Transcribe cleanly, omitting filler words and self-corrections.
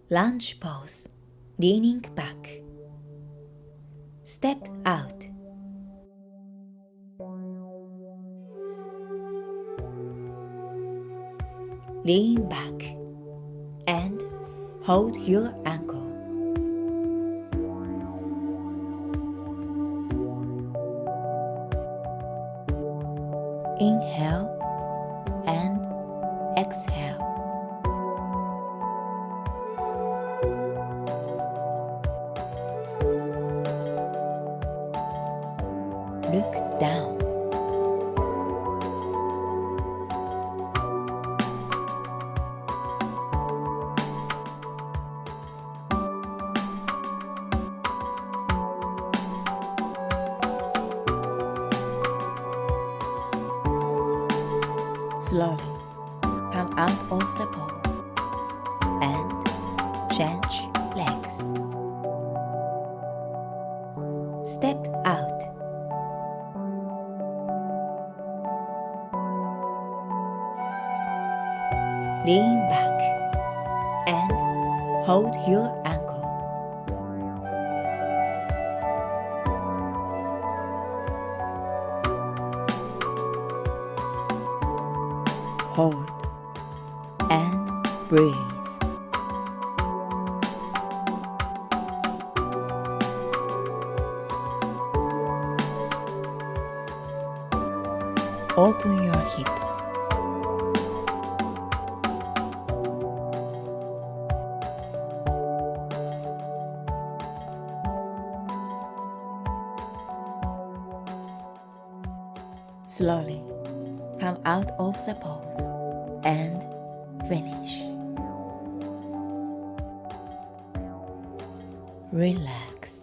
Lunge pose, leaning back. Step out. Lean back and hold your ankle. Inhale and exhale. Look down. Slowly come out of the pose and change legs. Step out. Lean back and hold your ankle. Hold and breathe. Open your hips. Slowly come out of the pose and finish. Relax.